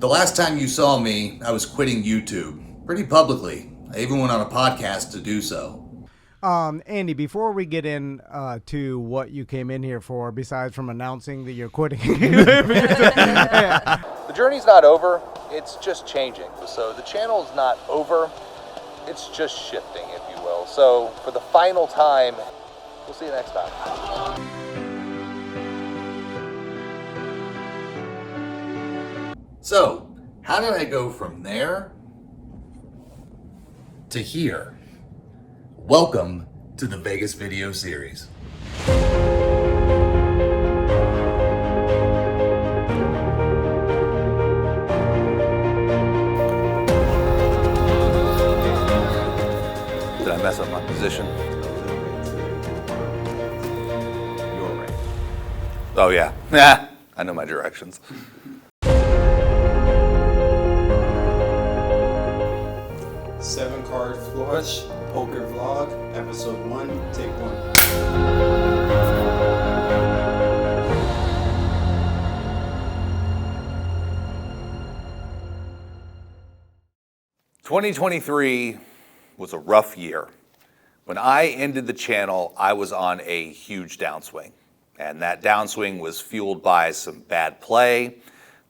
The last time you saw me, I was quitting YouTube, pretty publicly. I even went on a podcast to do so. Andy, before we get in to what you came in here for, besides from announcing that you're quitting, the journey's not over, it's just changing. So the channel's not over, it's just shifting, if you will. So for the final time, we'll see you next time. So, how did I go from there to here? Welcome to the Vegas video series. Did I mess up my position? You're right. Oh yeah, I know my directions. Seven card flush, poker vlog, episode 1, take 1. '23 was a rough year. When I ended the channel, I was on a huge downswing. And that downswing was fueled by some bad play.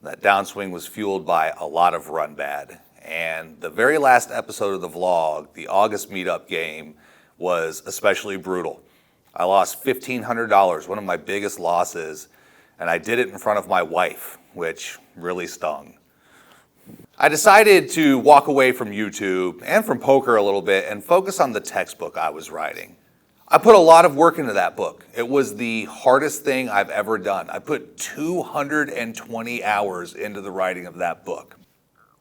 That downswing was fueled by a lot of run bad. And the very last episode of the vlog, the August meetup game, was especially brutal. I lost $1,500, one of my biggest losses, and I did it in front of my wife, which really stung. I decided to walk away from YouTube and from poker a little bit and focus on the textbook I was writing. I put a lot of work into that book. It was the hardest thing I've ever done. I put 220 hours into the writing of that book.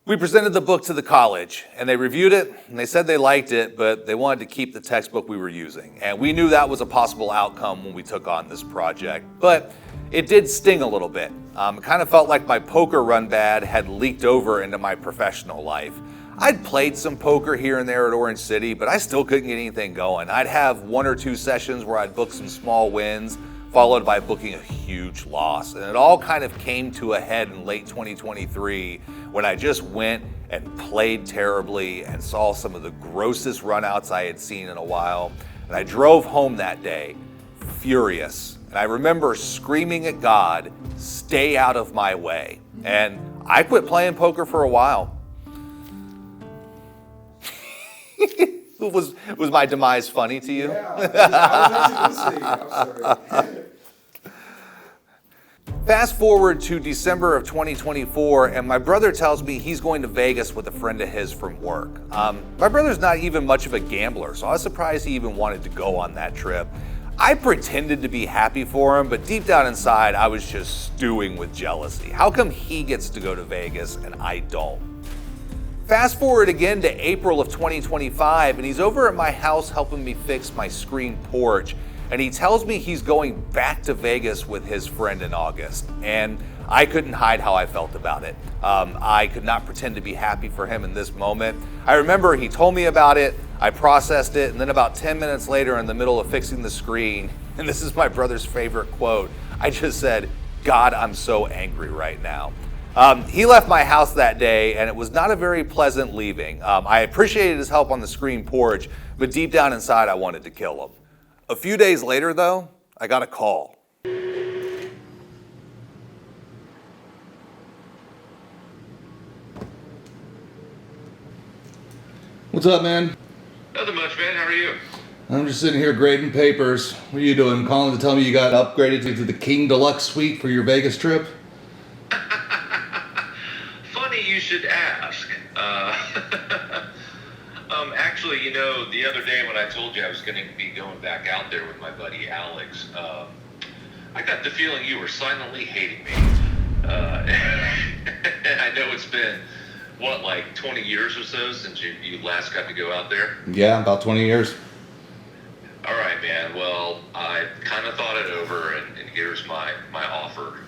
We presented the book to the college, and they reviewed it, and they said they liked it, but they wanted to keep the textbook we were using. And we knew that was a possible outcome when we took on this project. But it did sting a little bit. It kind of felt like my poker run bad had leaked over into my professional life. I'd played some poker here and there at Orange City, but I still couldn't get anything going. I'd have 1 or 2 sessions where I'd book some small wins, followed by booking a huge loss. And it all kind of came to a head in late 2023 when I just went and played terribly and saw some of the grossest runouts I had seen in a while. And I drove home that day, furious. And I remember screaming at God, "Stay out of my way." And I quit playing poker for a while. Was my demise funny to you? Yeah, I was actually going to say, I'm sorry. Fast forward to December of 2024, and my brother tells me he's going to Vegas with a friend of his from work. My brother's not even much of a gambler, so I was surprised he even wanted to go on that trip. I pretended to be happy for him, but deep down inside, I was just stewing with jealousy. How come he gets to go to Vegas and I don't? Fast forward again to April of 2025, and he's over at my house helping me fix my screen porch, and he tells me he's going back to Vegas with his friend in August, and I couldn't hide how I felt about it. I could not pretend to be happy for him in this moment. I remember he told me about it, I processed it, and then about 10 minutes later in the middle of fixing the screen, and this is my brother's favorite quote, I just said, "God, I'm so angry right now." He left my house that day, and it was not a very pleasant leaving. I appreciated his help on the screen porch, but deep down inside, I wanted to kill him. A few days later, though, I got a call. What's up, man? Nothing much, man. How are you? I'm just sitting here grading papers. What are you doing? Calling to tell me you got upgraded to the King Deluxe Suite for your Vegas trip? Funny you should ask. Actually, you know, the other day when I told you I was going to be going back out there with my buddy Alex, I got the feeling you were silently hating me. I know it's been, what, like 20 years or so since you last got to go out there? Yeah, about 20 years. All right, man. Well, I kind of thought it over, and here's my offer.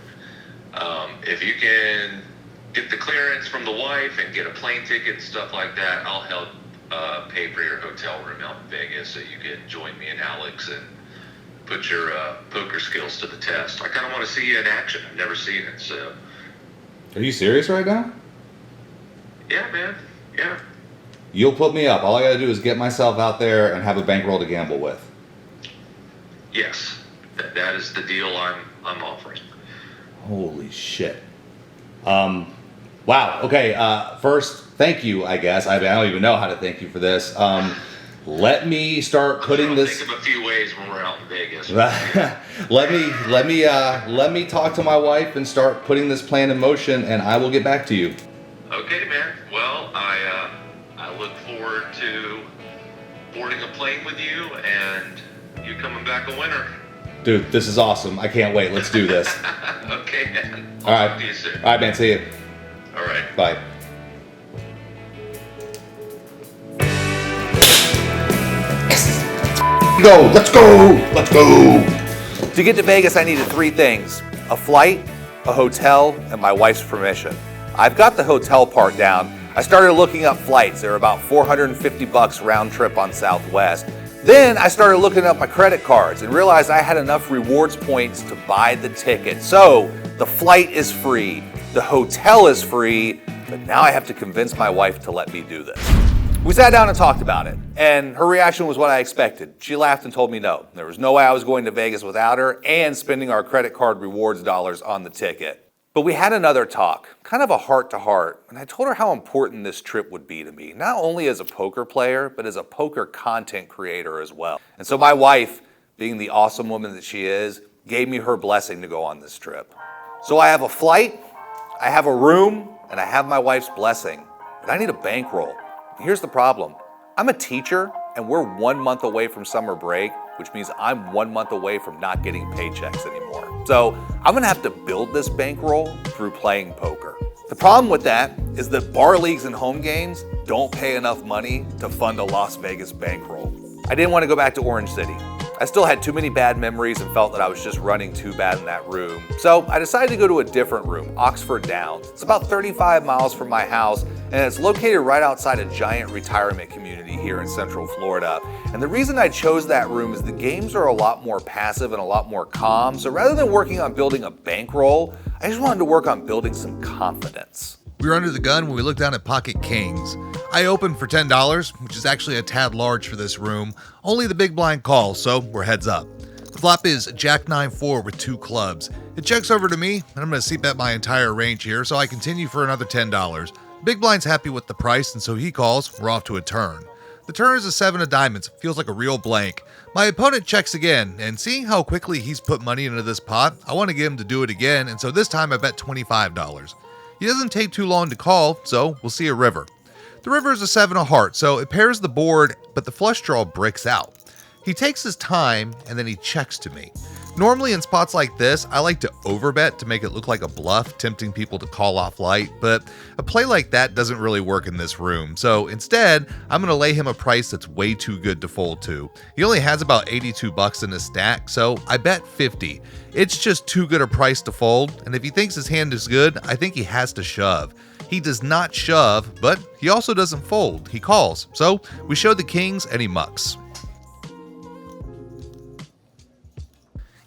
If you can get the clearance from the wife and get a plane ticket and stuff like that, I'll help pay for your hotel room out in Vegas so you can join me and Alex and put your poker skills to the test. I kind of want to see you in action. I've never seen it, so. Are you serious right now? Yeah, man. Yeah. You'll put me up. All I gotta do is get myself out there and have a bankroll to gamble with. Yes. That is the deal I'm offering. Holy shit. Wow. Okay. First, thank you, I guess. I don't even know how to thank you for this. Let me start putting this. Think of a few ways when we're out in Vegas. let me talk to my wife and start putting this plan in motion, and I will get back to you. Okay, man. Well, I look forward to boarding a plane with you and you coming back a winner. Dude, this is awesome. I can't wait. Let's do this. Okay, man. All right. Talk to you soon. All right, man. See you. All right. Bye. Go. Let's go. Let's go. To get to Vegas, I needed 3 things: a flight, a hotel, and my wife's permission. I've got the hotel part down. I started looking up flights. They were about $450 round trip on Southwest. Then I started looking up my credit cards and realized I had enough rewards points to buy the ticket. So the flight is free, the hotel is free, but now I have to convince my wife to let me do this. We sat down and talked about it, and her reaction was what I expected. She laughed and told me no. There was no way I was going to Vegas without her and spending our credit card rewards dollars on the ticket. But we had another talk, kind of a heart-to-heart, and I told her how important this trip would be to me, not only as a poker player, but as a poker content creator as well. And so my wife, being the awesome woman that she is, gave me her blessing to go on this trip. So I have a flight, I have a room, and I have my wife's blessing, but I need a bankroll. Here's the problem. I'm a teacher, and we're 1 month away from summer break, which means I'm 1 month away from not getting paychecks anymore. So I'm gonna have to build this bankroll through playing poker. The problem with that is that bar leagues and home games don't pay enough money to fund a Las Vegas bankroll. I didn't want to go back to Orange City. I still had too many bad memories and felt that I was just running too bad in that room. So I decided to go to a different room, Oxford Downs. It's about 35 miles from my house, and it's located right outside a giant retirement community here in Central Florida. And the reason I chose that room is the games are a lot more passive and a lot more calm. So rather than working on building a bankroll, I just wanted to work on building some confidence. We were under the gun when we looked down at Pocket Kings. I opened for $10, which is actually a tad large for this room. Only the big blind calls, so we're heads up. The flop is Jack 9-4 with 2 clubs. It checks over to me, and I'm going to c-bet my entire range here, so I continue for another $10. Big blind's happy with the price, and so he calls. We're off to a turn. The turn is a 7 of diamonds. Feels like a real blank. My opponent checks again, and seeing how quickly he's put money into this pot, I want to get him to do it again, and so this time I bet $25. He doesn't take too long to call, so we'll see a river. The river is a 7 of hearts, so it pairs the board, but the flush draw breaks out. He takes his time, and then he checks to me. Normally in spots like this, I like to overbet to make it look like a bluff, tempting people to call off light, but a play like that doesn't really work in this room. So instead, I'm going to lay him a price that's way too good to fold to. He only has about $82 in his stack, so I bet 50. It's just too good a price to fold, and if he thinks his hand is good, I think he has to shove. He does not shove, but he also doesn't fold. He calls. So we show the kings and he mucks.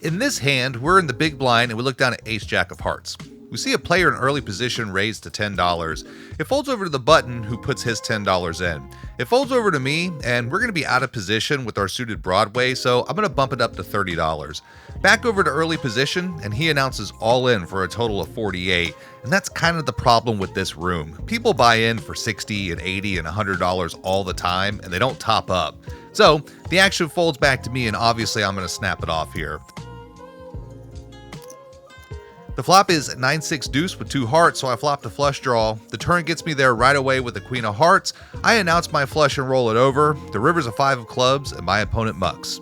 In this hand, we're in the big blind and we look down at Ace Jack of Hearts. We see a player in early position raised to $10. It folds over to the button who puts his $10 in. It folds over to me and we're going to be out of position with our suited Broadway, so I'm going to bump it up to $30. Back over to early position and he announces all in for a total of 48. And that's kind of the problem with this room. People buy in for $60 and $80 and $100 all the time and they don't top up. So the action folds back to me and obviously I'm going to snap it off here. The flop is 9-6 deuce with 2 hearts, so I flop the flush draw. The turn gets me there right away with the queen of hearts. I announce my flush and roll it over. The river's a 5 of clubs, and my opponent mucks.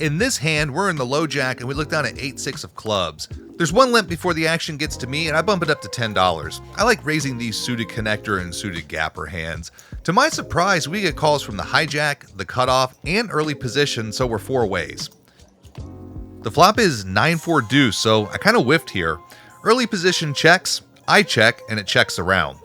In this hand, we're in the low jack, and we look down at 8-6 of clubs. There's one limp before the action gets to me, and I bump it up to $10. I like raising these suited connector and suited gapper hands. To my surprise, we get calls from the hijack, the cutoff, and early position, so we're 4 ways. The flop is 9-4 deuce, so I kind of whiffed here. Early position checks, I check, and it checks around.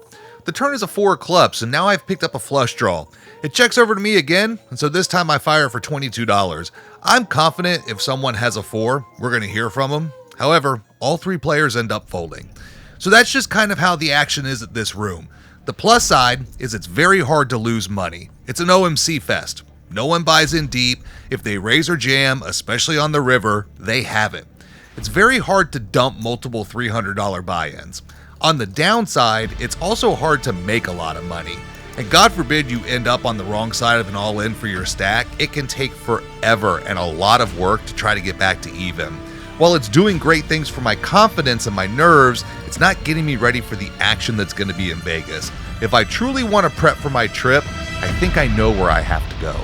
The turn is a 4 of clubs, so now I've picked up a flush draw. It checks over to me again, and so this time I fire for $22. I'm confident if someone has a 4, we're going to hear from them. However, all 3 players end up folding. So that's just kind of how the action is at this room. The plus side is it's very hard to lose money. It's an OMC fest. No one buys in deep. If they raise or jam, especially on the river, they have it. It's very hard to dump multiple $300 buy-ins. On the downside, it's also hard to make a lot of money. And God forbid you end up on the wrong side of an all-in for your stack, it can take forever and a lot of work to try to get back to even. While it's doing great things for my confidence and my nerves, it's not getting me ready for the action that's going to be in Vegas. If I truly want to prep for my trip, I think I know where I have to go.